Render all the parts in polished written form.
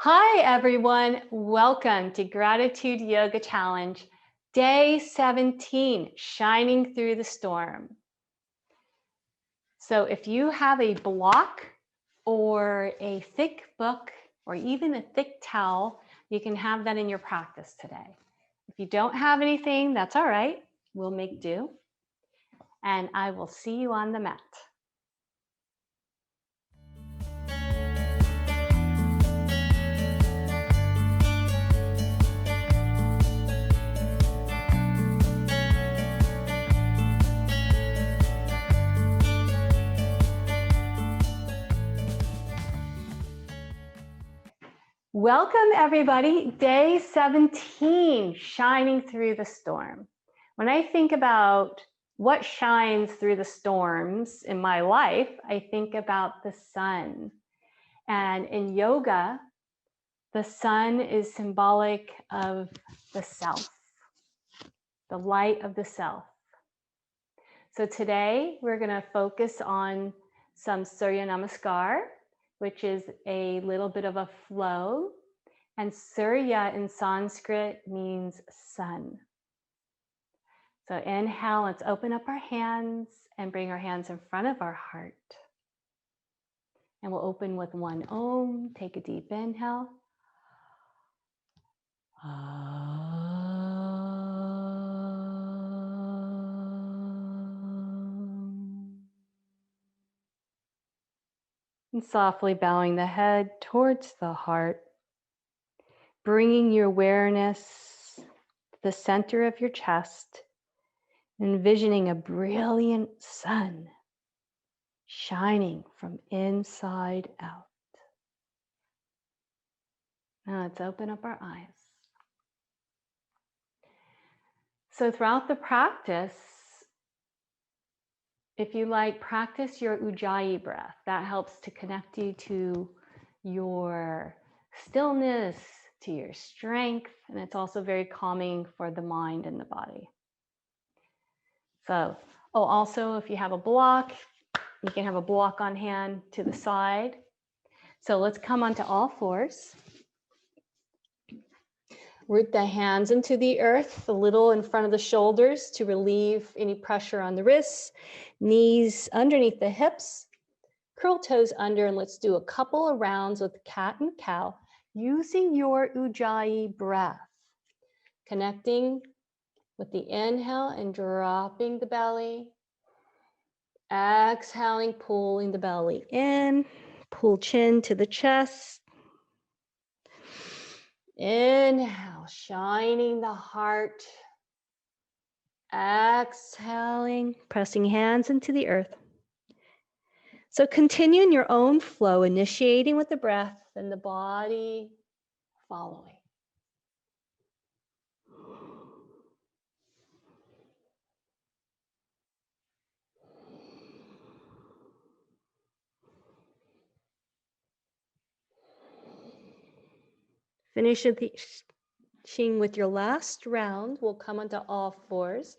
Hi, everyone. Welcome to Gratitude Yoga Challenge, day 17, Shining Through the Storm. So if you have a block or a thick book or even a thick towel, you can have that in your practice today. If you don't have anything, that's all right. We'll make do. And I will see you on the mat. Welcome, everybody. Day 17, Shining Through the Storm. When I think about what shines through the storms in my life, I think about the sun. And in yoga, the sun is symbolic of the self, the light of the self. So today we're going to focus on some Surya Namaskar, which is a little bit of a flow. And Surya in Sanskrit means sun. So inhale, let's open up our hands and bring our hands in front of our heart. And we'll open with one Om. Take a deep inhale. And softly bowing the head towards the heart. Bringing your awareness to the center of your chest, envisioning a brilliant sun shining from inside out. Now let's open up our eyes. So throughout the practice, if you like, practice your Ujjayi breath. That helps to connect you to your stillness, to your strength, and it's also very calming for the mind and the body. So, also if you have a block, you can have a block on hand to the side. So let's come onto all fours. Root the hands into the earth, a little in front of the shoulders to relieve any pressure on the wrists, knees underneath the hips, curl toes under, and let's do a couple of rounds with cat and cow using your Ujjayi breath. Connecting with the inhale and dropping the belly. Exhaling, pulling the belly in, pull chin to the chest. Inhale, shining the heart. Exhaling, pressing hands into the earth. So continue in your own flow, initiating with the breath and the body following. Finishing with your last round, we'll come onto all fours.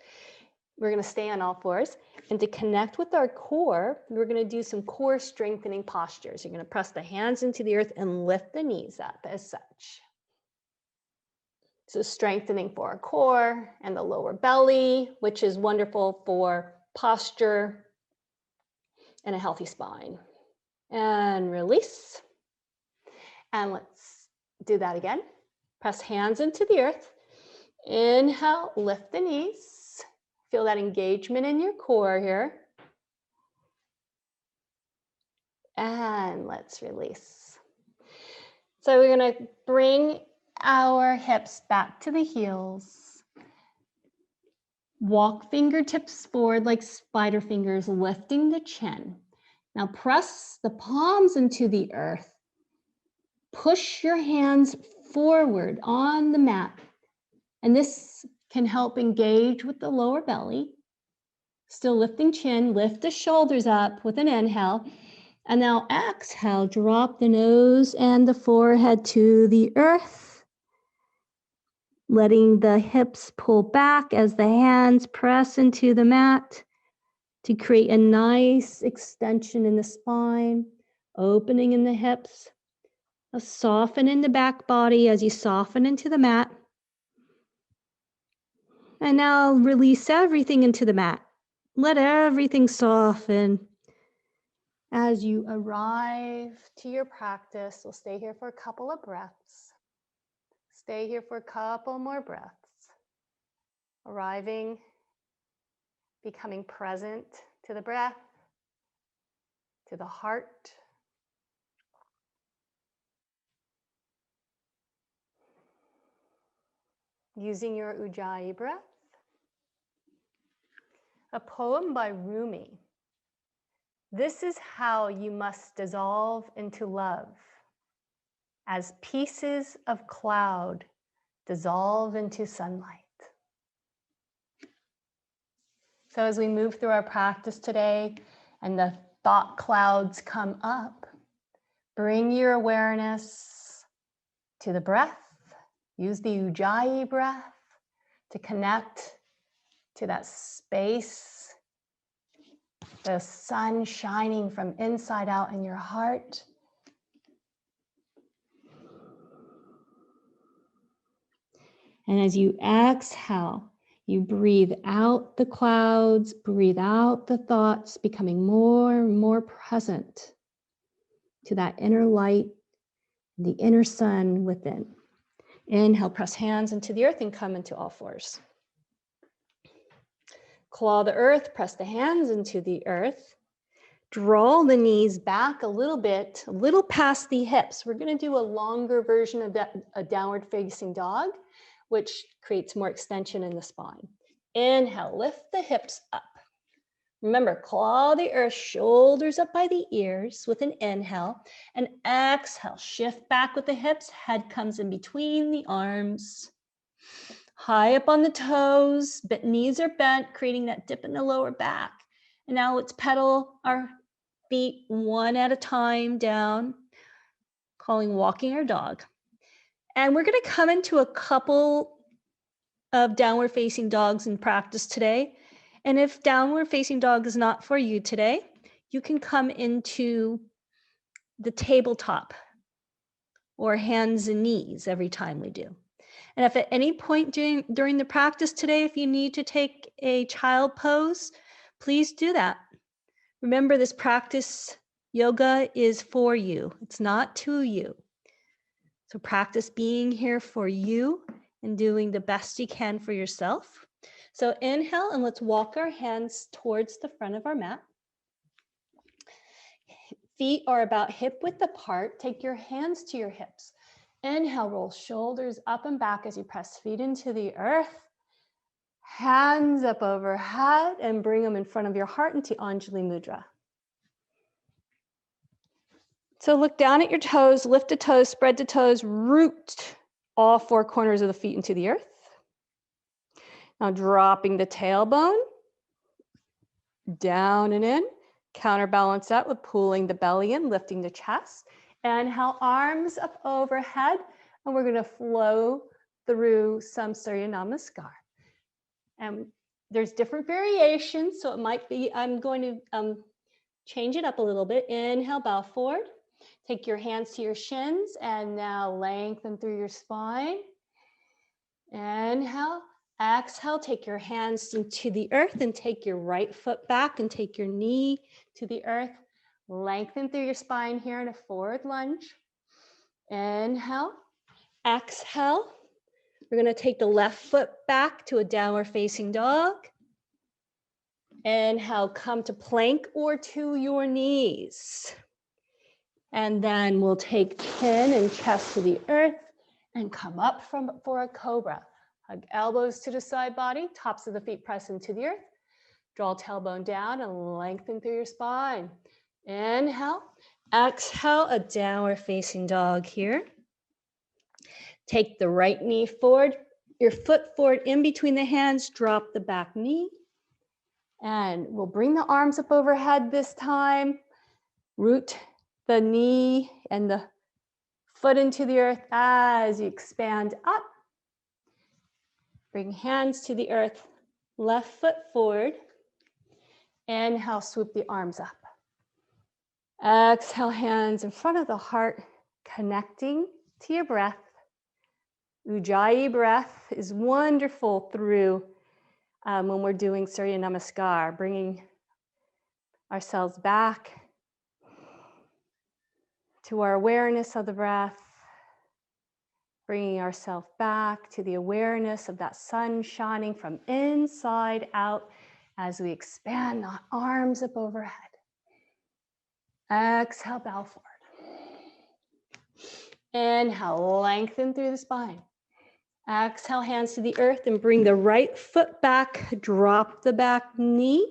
We're going to stay on all fours. And to connect with our core, we're going to do some core strengthening postures. You're going to press the hands into the earth and lift the knees up as such. So strengthening for our core and the lower belly, which is wonderful for posture and a healthy spine. And release. And let's do that again. Press hands into the earth. Inhale, lift the knees. Feel that engagement in your core here. And let's release. So we're going to bring our hips back to the heels. Walk fingertips forward like spider fingers, lifting the chin. Now press the palms into the earth. Push your hands forward on the mat. And this can help engage with the lower belly. Still lifting chin, lift the shoulders up with an inhale. And now exhale, drop the nose and the forehead to the earth. Letting the hips pull back as the hands press into the mat to create a nice extension in the spine, opening in the hips. Soften in the back body as you soften into the mat. And now release everything into the mat. Let everything soften. As you arrive to your practice, we'll stay here for a couple of breaths. Stay here for a couple more breaths. Arriving, becoming present to the breath, to the heart. Using your Ujjayi breath. A poem by Rumi. This is how you must dissolve into love, as pieces of cloud dissolve into sunlight. So as we move through our practice today and the thought clouds come up, bring your awareness to the breath. Use the Ujjayi breath to connect to that space, the sun shining from inside out in your heart. And as you exhale, you breathe out the clouds, breathe out the thoughts, becoming more and more present to that inner light, the inner sun within. Inhale, press hands into the earth and come into all fours. Claw the earth, press the hands into the earth. Draw the knees back a little bit, a little past the hips. We're going to do a longer version of a downward facing dog, which creates more extension in the spine. Inhale, lift the hips up. Remember, claw the earth, shoulders up by the ears with an inhale, and exhale, shift back with the hips, head comes in between the arms. High up on the toes, but knees are bent, creating that dip in the lower back. And now let's pedal our feet one at a time down, calling walking our dog. And we're going to come into a couple of downward facing dogs in practice today. And if downward facing dog is not for you today, you can come into the tabletop or hands and knees every time we do. And if at any point during the practice today, if you need to take a child pose, please do that. Remember, this practice, yoga, is for you. It's not to you. So practice being here for you and doing the best you can for yourself. So inhale, and let's walk our hands towards the front of our mat. Feet are about hip width apart. Take your hands to your hips. Inhale, roll shoulders up and back as you press feet into the earth. Hands up overhead and bring them in front of your heart into Anjali Mudra. So look down at your toes, lift the toes, spread the toes, root all four corners of the feet into the earth. Now dropping the tailbone, down and in. Counterbalance that with pulling the belly in, lifting the chest. Inhale, arms up overhead, and we're going to flow through some Surya Namaskar. And there's different variations, so it might be, I'm going to change it up a little bit. Inhale, bow forward. Take your hands to your shins, and now lengthen through your spine. Inhale. Exhale, take your hands into the earth and take your right foot back and take your knee to the earth. Lengthen through your spine here in a forward lunge. Inhale. Exhale. We're going to take the left foot back to a downward facing dog. Inhale, come to plank or to your knees. And then we'll take chin and chest to the earth and come up for a cobra. Hug elbows to the side body, tops of the feet press into the earth. Draw tailbone down and lengthen through your spine. Inhale, exhale, a downward facing dog here. Take the right knee forward, your foot forward in between the hands, drop the back knee. And we'll bring the arms up overhead this time. Root the knee and the foot into the earth as you expand up. Bring hands to the earth, left foot forward. Inhale, swoop the arms up. Exhale, hands in front of the heart. connecting to your breath. Ujjayi breath is wonderful through when we're doing Surya Namaskar, bringing ourselves back to our awareness of the breath, bringing ourselves back to the awareness of that sun shining from inside out as we expand the arms up overhead. Exhale, bow forward. Inhale, lengthen through the spine. Exhale, hands to the earth and bring the right foot back. Drop the back knee.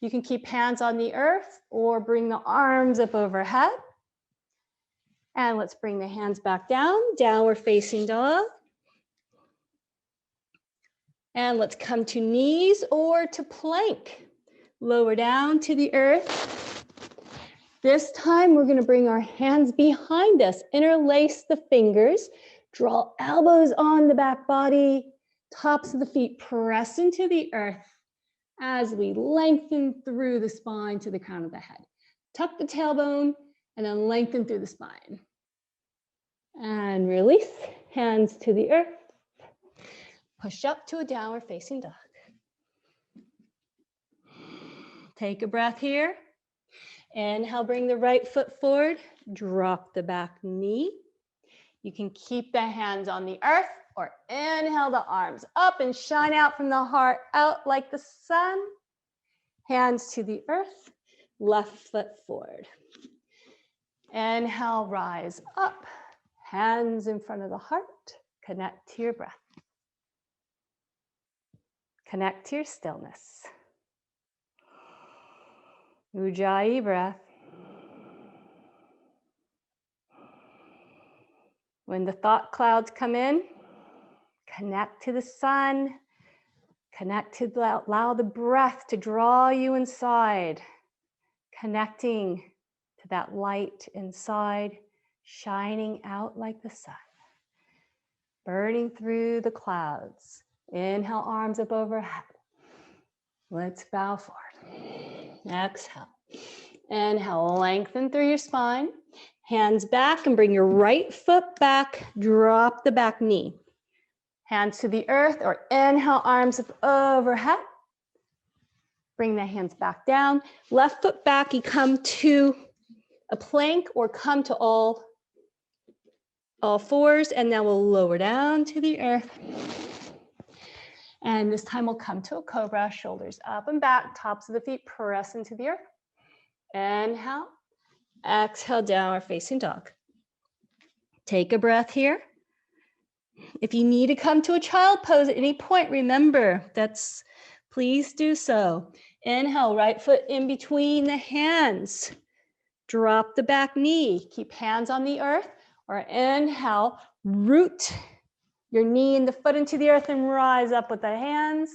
You can keep hands on the earth or bring the arms up overhead. And let's bring the hands back down, downward facing dog. And let's come to knees or to plank. Lower down to the earth. This time we're going to bring our hands behind us, interlace the fingers, draw elbows on the back body, tops of the feet press into the earth as we lengthen through the spine to the crown of the head. Tuck the tailbone and then lengthen through the spine. And release, hands to the earth. Push up to a downward facing dog. Take a breath here. Inhale, bring the right foot forward. Drop the back knee. You can keep the hands on the earth or inhale the arms up and shine out from the heart, out like the sun. Hands to the earth, left foot forward. Inhale, rise up. Hands in front of the heart. Connect to your breath. Connect to your stillness. Ujjayi breath. When the thought clouds come in, connect to the sun. Connect to allow the breath to draw you inside. Connecting to that light inside, shining out like the sun. Burning through the clouds. Inhale, arms up overhead. Let's bow forward. Exhale. Inhale, lengthen through your spine. Hands back and bring your right foot back. Drop the back knee. Hands to the earth or inhale, arms up overhead. Bring the hands back down. Left foot back, you come to a plank or come to all fours, and now we'll lower down to the earth. And this time we'll come to a cobra, shoulders up and back, tops of the feet press into the earth. Inhale, exhale, downward facing dog. Take a breath here. If you need to come to a child pose at any point, remember, please do so. Inhale, right foot in between the hands. Drop the back knee. Keep hands on the earth. Or inhale, root your knee and the foot into the earth and rise up with the hands.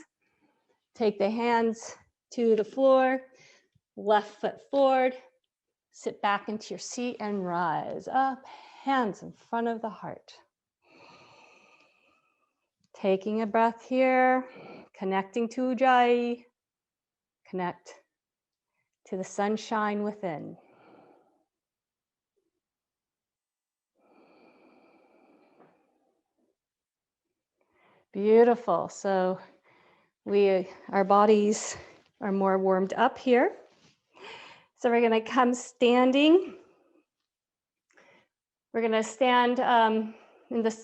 Take the hands to the floor. Left foot forward. Sit back into your seat and rise up. Hands in front of the heart. Taking a breath here, connecting to Ujjayi, connect to the sunshine within. Beautiful. So our bodies are more warmed up here. So we're going to come standing. We're going to stand in the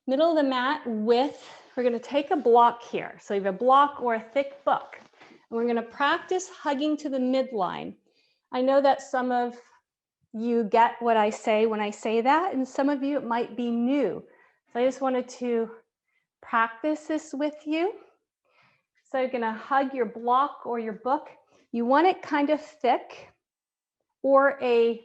middle of the mat we're going to take a block here. So you have a block or a thick book. And we're going to practice hugging to the midline. I know that some of you get what I say when I say that, and some of you it might be new. So I just wanted to practice this with you. So you're going to hug your block or your book. You want it kind of thick, or you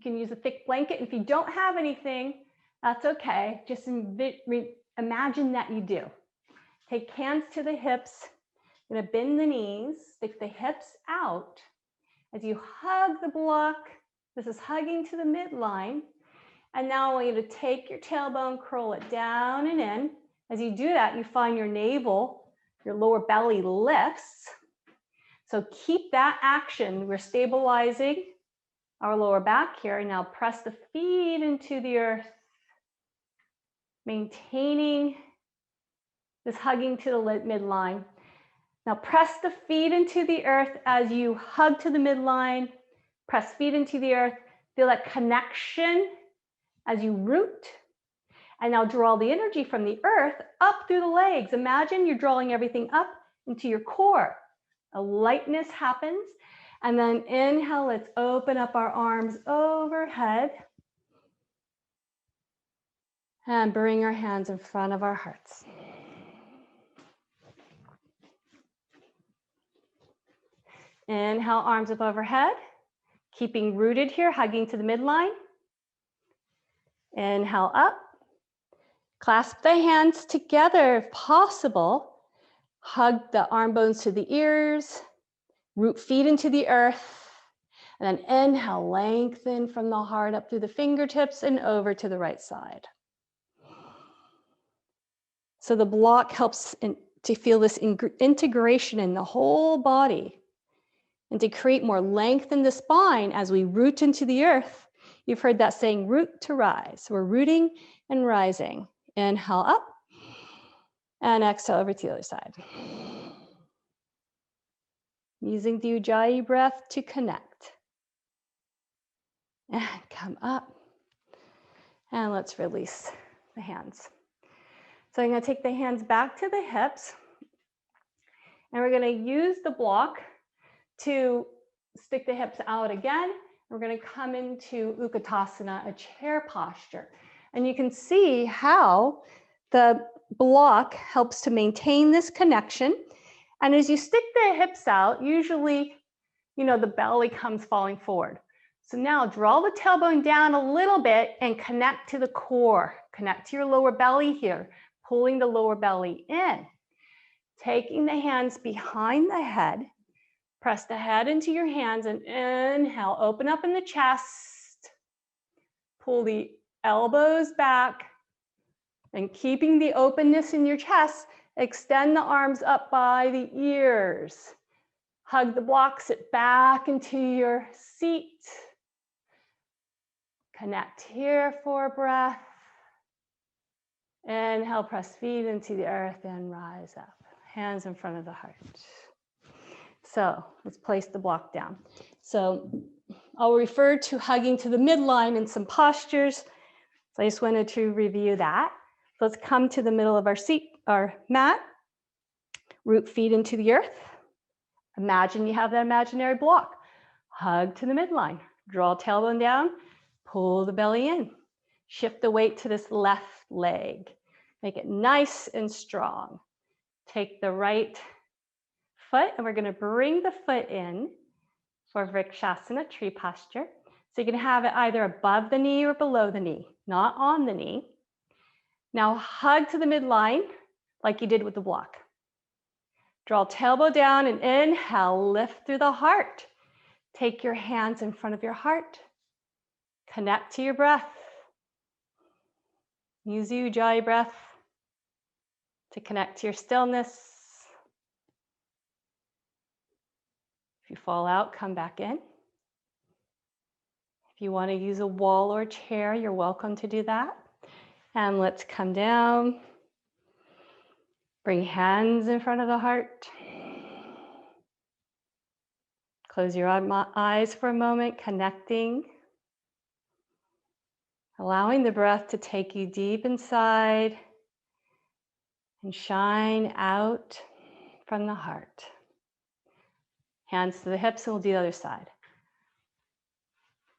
can use a thick blanket. If you don't have anything, that's okay. Just imagine that you do. Take hands to the hips. You're going to bend the knees, stick the hips out. As you hug the block, this is hugging to the midline. And now I want you to take your tailbone, curl it down and in. As you do that, you find your navel, your lower belly lifts. So keep that action. We're stabilizing our lower back here. Now press the feet into the earth, maintaining this hugging to the midline. Now press the feet into the earth as you hug to the midline. Press feet into the earth. Feel that connection as you root. And now draw the energy from the earth up through the legs. Imagine you're drawing everything up into your core. A lightness happens. And then inhale, let's open up our arms overhead. And bring our hands in front of our hearts. Inhale, arms up overhead. Keeping rooted here, hugging to the midline. Inhale up. Clasp the hands together if possible. Hug the arm bones to the ears. Root feet into the earth. And then inhale, lengthen from the heart up through the fingertips and over to the right side. So the block helps to feel this integration in the whole body and to create more length in the spine as we root into the earth. You've heard that saying, root to rise. So we're rooting and rising. Inhale up and exhale over to the other side. Using the Ujjayi breath to connect. And come up. And let's release the hands. So I'm going to take the hands back to the hips. And we're going to use the block to stick the hips out again. We're going to come into Utkatasana, a chair posture. And you can see how the block helps to maintain this connection. And as you stick the hips out, usually, the belly comes falling forward. So now draw the tailbone down a little bit and connect to the core. Connect to your lower belly here, pulling the lower belly in. Taking the hands behind the head, press the head into your hands and inhale, open up in the chest. Pull the elbows back and keeping the openness in your chest, extend the arms up by the ears. Hug the block, sit back into your seat. Connect here for a breath. Inhale, press feet into the earth and rise up. Hands in front of the heart. So let's place the block down. So I'll refer to hugging to the midline in some postures. So I just wanted to review that. So let's come to the middle of our seat, our mat. Root feet into the earth. Imagine you have that imaginary block. Hug to the midline. Draw tailbone down. Pull the belly in. Shift the weight to this left leg. Make it nice and strong. Take the right foot and we're going to bring the foot in for Vrikshasana, tree posture. So you can have it either above the knee or below the knee, not on the knee. Now hug to the midline like you did with the block. Draw tailbone down and inhale, lift through the heart. Take your hands in front of your heart. Connect to your breath. Use the Ujjayi breath to connect to your stillness. If you fall out, come back in. If you want to use a wall or a chair, you're welcome to do that. And let's come down. Bring hands in front of the heart. Close your eyes for a moment, connecting. Allowing the breath to take you deep inside and shine out from the heart. Hands to the hips and we'll do the other side.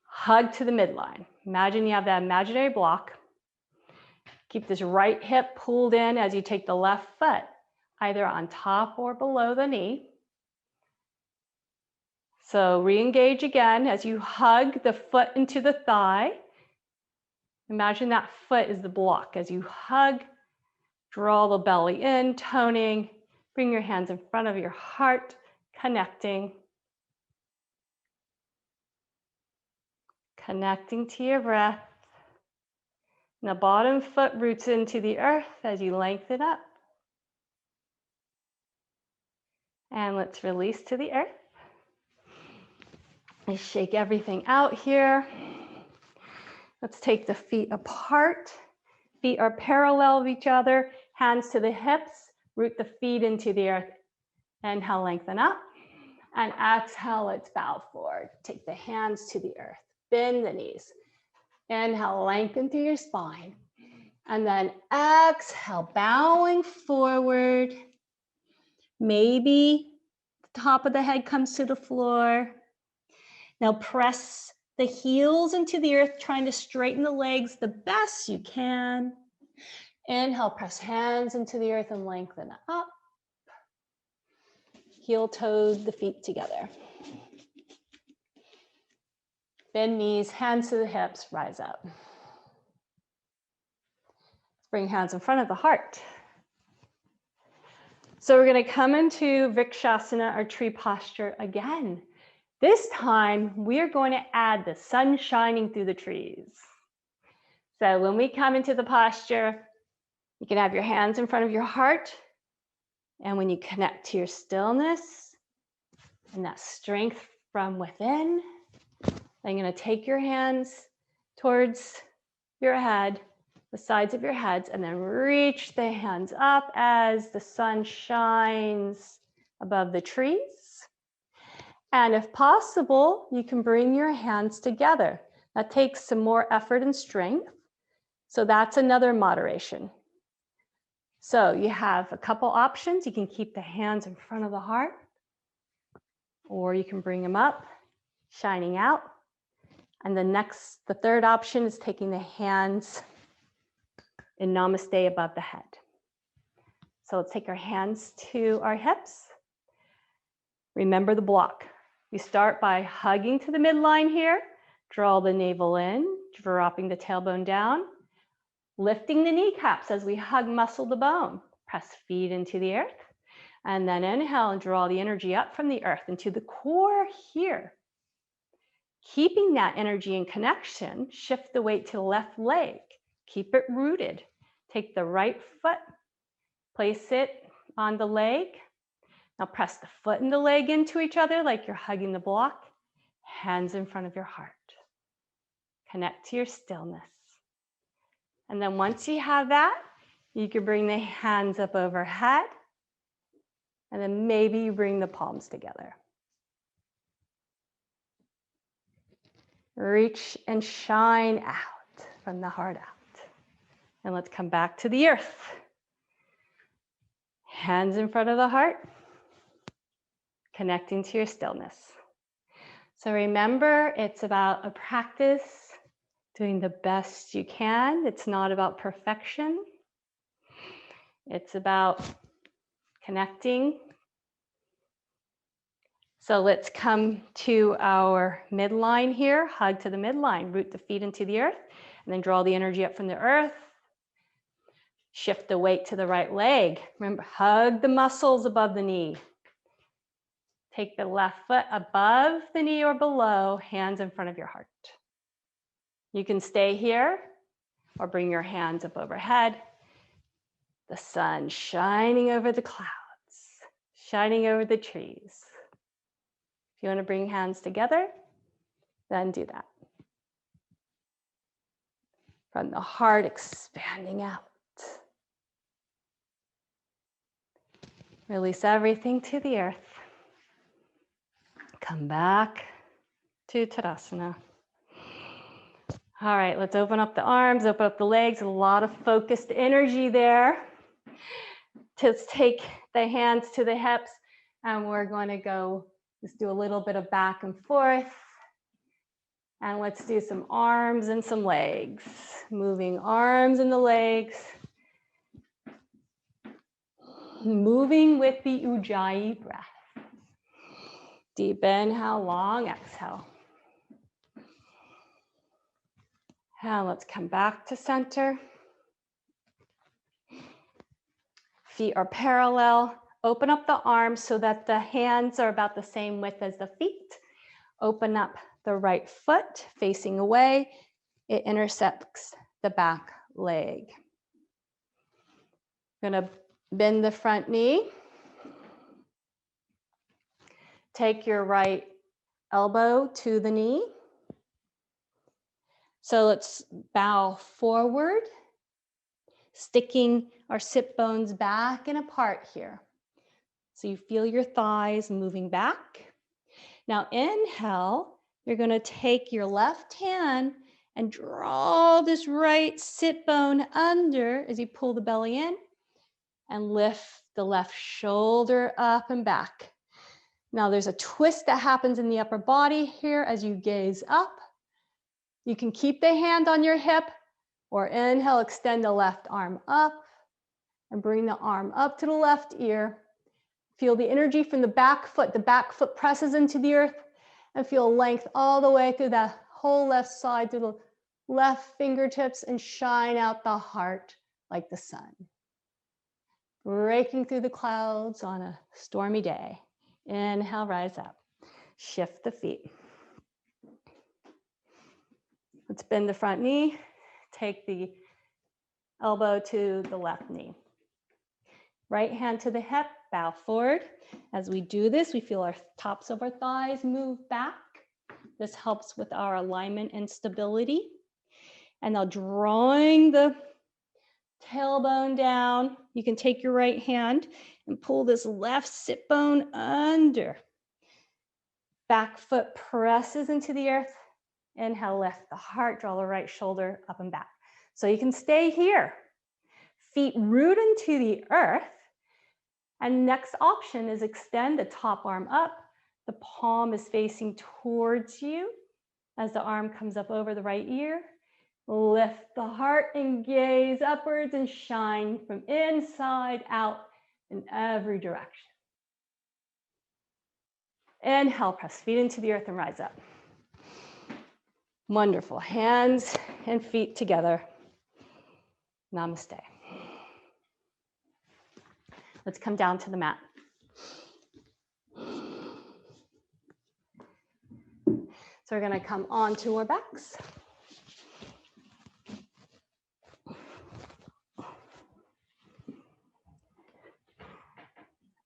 Hug to the midline. Imagine you have that imaginary block. Keep this right hip pulled in as you take the left foot, either on top or below the knee. So re-engage again as you hug the foot into the thigh. Imagine that foot is the block. As you hug, draw the belly in, toning. Bring your hands in front of your heart, connecting. Connecting to your breath. And the bottom foot roots into the earth as you lengthen up. And let's release to the earth. I shake everything out here. Let's take the feet apart. Feet are parallel with each other, hands to the hips, root the feet into the earth. Inhale, lengthen up. And exhale, let's bow forward. Take the hands to the earth, bend the knees. Inhale, lengthen through your spine. And then exhale, bowing forward. Maybe the top of the head comes to the floor. Now press the heels into the earth, trying to straighten the legs the best you can. Inhale, press hands into the earth and lengthen up. Heel toes the feet together. Bend knees, hands to the hips, rise up. Bring hands in front of the heart. So we're going to come into Vrikshasana, our tree posture again. This time, we're going to add the sun shining through the trees. So when we come into the posture, you can have your hands in front of your heart. And when you connect to your stillness and that strength from within, then you're going to take your hands towards your head, the sides of your heads, and then reach the hands up as the sun shines above the trees. And if possible, you can bring your hands together. That takes some more effort and strength. So that's another moderation. So you have a couple options. You can keep the hands in front of the heart, or you can bring them up, shining out. And the third option is taking the hands in namaste above the head. So let's take our hands to our hips. Remember the block. You start by hugging to the midline here, draw the navel in, dropping the tailbone down, lifting the kneecaps as we hug muscle to bone. Press feet into the earth, and then inhale and draw the energy up from the earth into the core here. Keeping that energy in connection, shift the weight to the left leg. Keep it rooted. Take the right foot, place it on the leg. Now press the foot and the leg into each other like you're hugging the block. Hands in front of your heart. Connect to your stillness. And then once you have that, you can bring the hands up overhead. And then maybe you bring the palms together. Reach and shine out from the heart out. And let's come back to the earth. Hands in front of the heart. Connecting to your stillness. So remember, it's about a practice, doing the best you can. It's not about perfection. It's about connecting. So let's come to our midline here. Hug to the midline. Root the feet into the earth. And then draw the energy up from the earth. Shift the weight to the right leg. Remember, hug the muscles above the knee. Take the left foot above the knee or below, hands in front of your heart. You can stay here or bring your hands up overhead. The sun shining over the clouds, shining over the trees. If you want to bring hands together, then do that. From the heart expanding out. Release everything to the earth. Come back to Tadasana. All right, let's open up the arms, open up the legs. A lot of focused energy there. Just take the hands to the hips, and we're going to go, just do a little bit of back and forth. And let's do some arms and some legs. Moving arms and the legs. Moving with the Ujjayi breath. Deep inhale, long exhale. And let's come back to center. Feet are parallel. Open up the arms so that the hands are about the same width as the feet. Open up the right foot facing away. It intersects the back leg. I'm going to bend the front knee. Take your right elbow to the knee. So let's bow forward, sticking our sit bones back and apart here. So you feel your thighs moving back. Now inhale, you're going to take your left hand and draw this right sit bone under as you pull the belly in and lift the left shoulder up and back. Now there's a twist that happens in the upper body here as you gaze up. You can keep the hand on your hip or inhale, extend the left arm up and bring the arm up to the left ear. Feel the energy from the back foot. The back foot presses into the earth and feel length all the way through the whole left side, through the left fingertips, and shine out the heart like the sun. Breaking through the clouds on a stormy day. Inhale, rise up. Shift the feet. Let's bend the front knee. Take the elbow to the left knee. Right hand to the hip, bow forward. As we do this, we feel our tops of our thighs move back. This helps with our alignment and stability. And now drawing the tailbone down, you can take your right hand and pull this left sit bone under. Back foot presses into the earth. Inhale, lift the heart, draw the right shoulder up and back. So you can stay here. Feet root into the earth. And next option is extend the top arm up. The palm is facing towards you as the arm comes up over the right ear. Lift the heart and gaze upwards and shine from inside out in every direction. Inhale, press feet into the earth and rise up. Wonderful. Hands and feet together. Namaste. Let's come down to the mat. So we're going to come onto our backs.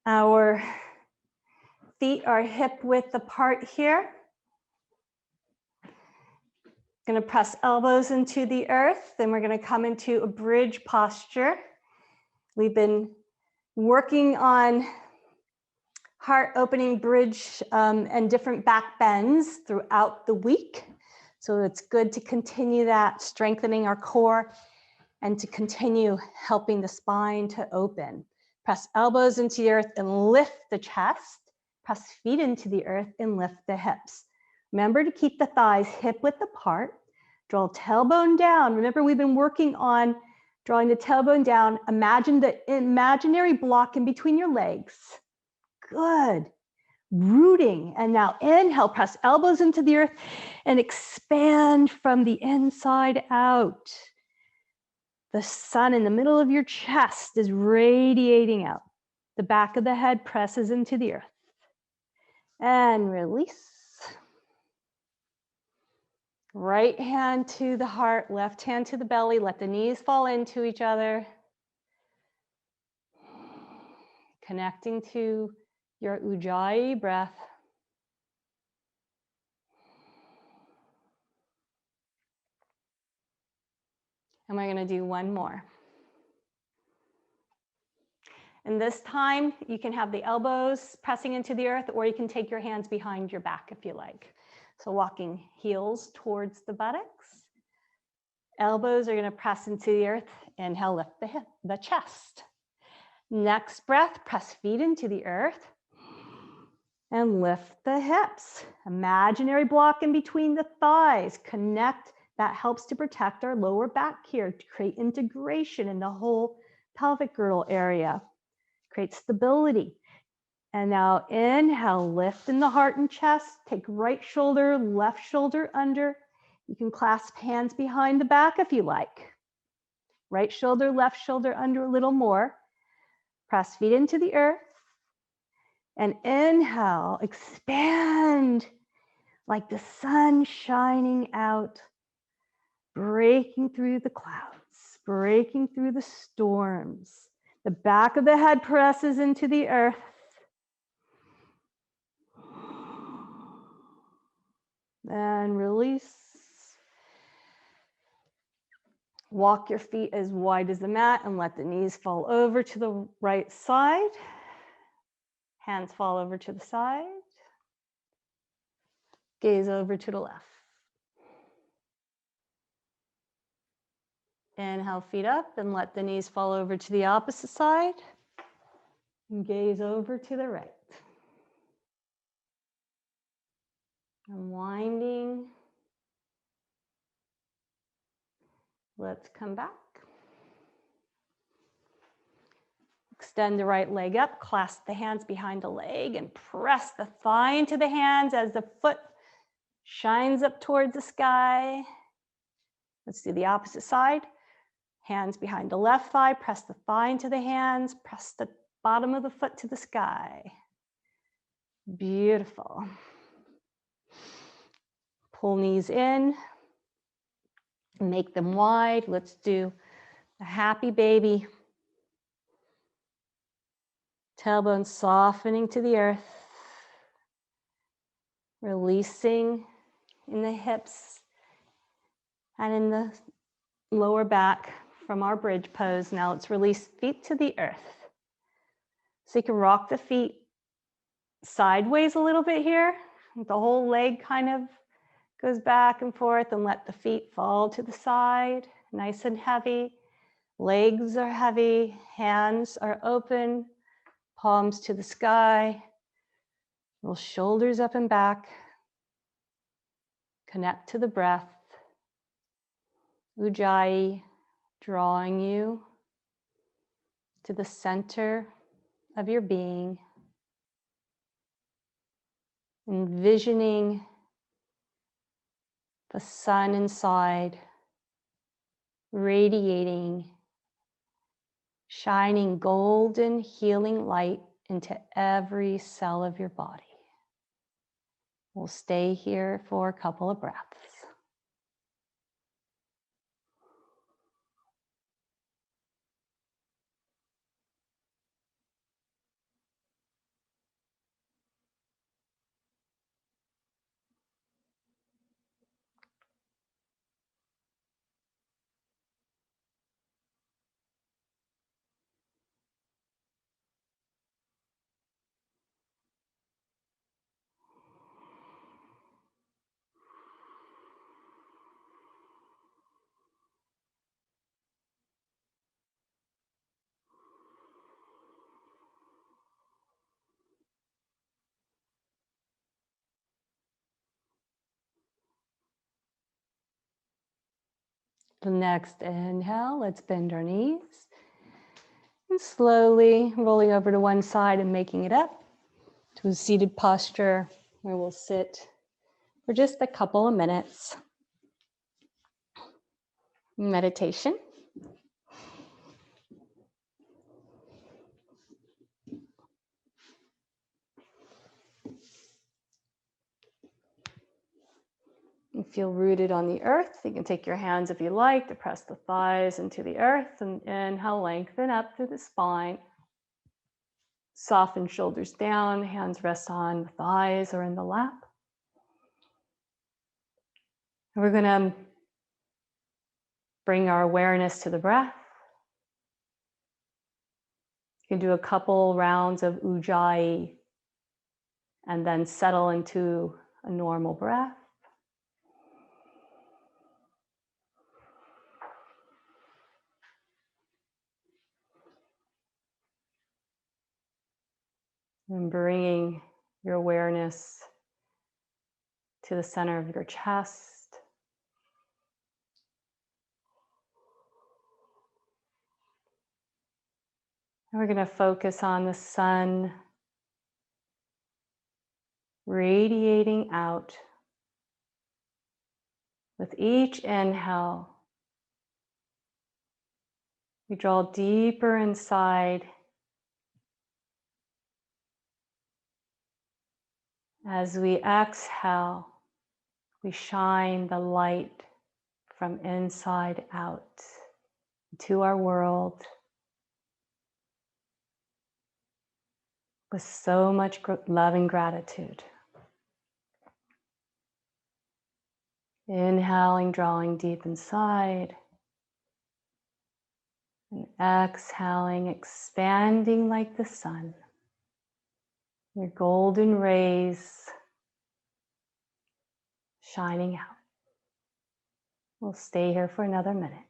Our feet are hip width apart here. Going to press elbows into the earth. Then we're going to come into a bridge posture. We've been working on heart opening bridge and different back bends throughout the week. So it's good to continue that, strengthening our core and to continue helping the spine to open. Press elbows into the earth and lift the chest. Press feet into the earth and lift the hips. Remember to keep the thighs hip width apart. Draw tailbone down. Remember, we've been working on drawing the tailbone down. Imagine the imaginary block in between your legs. Good. Rooting. And now inhale, press elbows into the earth and expand from the inside out. The sun in the middle of your chest is radiating out. The back of the head presses into the earth. And release. Right hand to the heart, left hand to the belly. Let the knees fall into each other. Connecting to your Ujjayi breath. And we're going to do one more. And this time, you can have the elbows pressing into the earth, or you can take your hands behind your back if you like. So walking heels towards the buttocks. Elbows are going to press into the earth. Inhale, lift the chest. Next breath, press feet into the earth and lift the hips. Imaginary block in between the thighs. Connect. That helps to protect our lower back here, to create integration in the whole pelvic girdle area. Create stability. And now inhale, lift in the heart and chest. Take right shoulder, left shoulder under. You can clasp hands behind the back if you like. Right shoulder, left shoulder under a little more. Press feet into the earth. And inhale, expand like the sun shining out, breaking through the clouds, breaking through the storms. The back of the head presses into the earth. And release. Walk your feet as wide as the mat and let the knees fall over to the right side. Hands fall over to the side. Gaze over to the left. Inhale, feet up, and let the knees fall over to the opposite side. And gaze over to the right. Unwinding. Let's come back. Extend the right leg up, clasp the hands behind the leg, and press the thigh into the hands as the foot shines up towards the sky. Let's do the opposite side. Hands behind the left thigh, press the thigh into the hands, press the bottom of the foot to the sky. Beautiful. Pull knees in, make them wide. Let's do a happy baby. Tailbone softening to the earth. Releasing in the hips and in the lower back from our bridge pose. Now let's release feet to the earth. So you can rock the feet sideways a little bit here. The whole leg kind of goes back and forth, and let the feet fall to the side, nice and heavy. Legs are heavy, hands are open, palms to the sky. Roll shoulders up and back. Connect to the breath. Ujjayi, drawing you to the center of your being. Envisioning the sun inside, radiating, shining golden healing light into every cell of your body. We'll stay here for a couple of breaths. The next inhale, let's bend our knees. And slowly rolling over to one side and making it up to a seated posture where we'll sit for just a couple of minutes. Meditation. You feel rooted on the earth. You can take your hands, if you like, to press the thighs into the earth, and inhale, lengthen up through the spine. Soften shoulders down, hands rest on the thighs or in the lap. And we're going to bring our awareness to the breath. You can do a couple rounds of Ujjayi and then settle into a normal breath. And bringing your awareness to the center of your chest. And we're going to focus on the sun radiating out with each inhale. We draw deeper inside as we exhale. We shine the light from inside out to our world with so much love and gratitude. Inhaling, drawing deep inside. And exhaling, expanding like the sun. Your golden rays shining out. We'll stay here for another minute.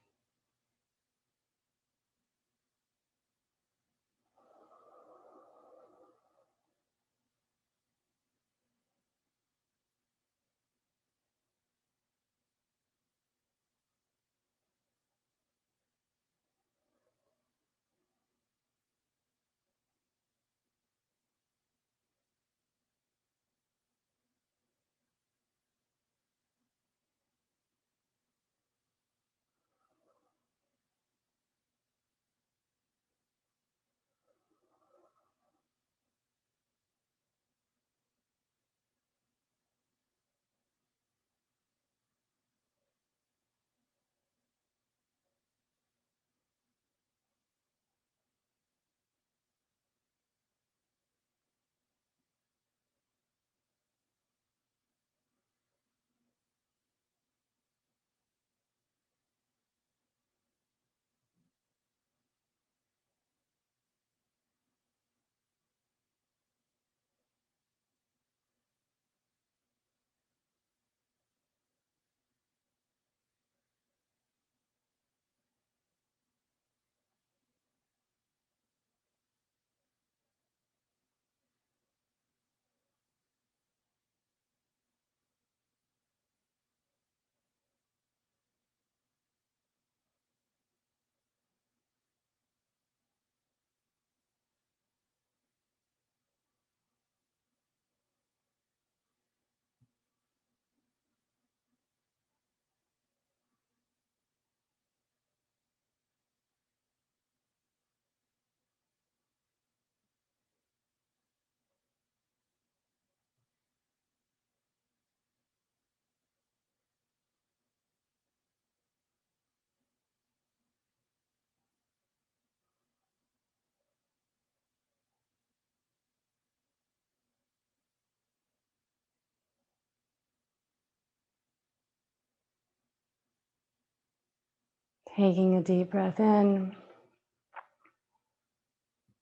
Taking a deep breath in,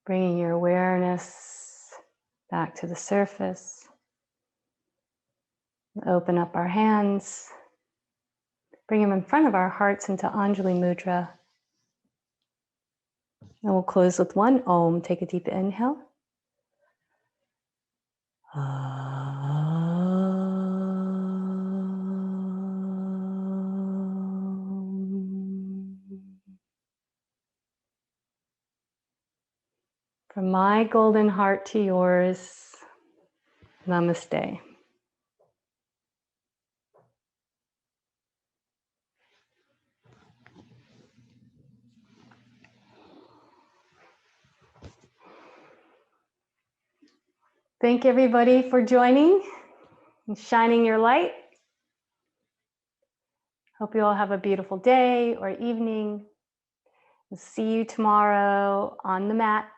bringing your awareness back to the surface. Open up our hands, bring them in front of our hearts into Anjali Mudra. And we'll close with one Om. Take a deep inhale. From my golden heart to yours, namaste. Thank everybody for joining and shining your light. Hope you all have a beautiful day or evening. We'll see you tomorrow on the mat.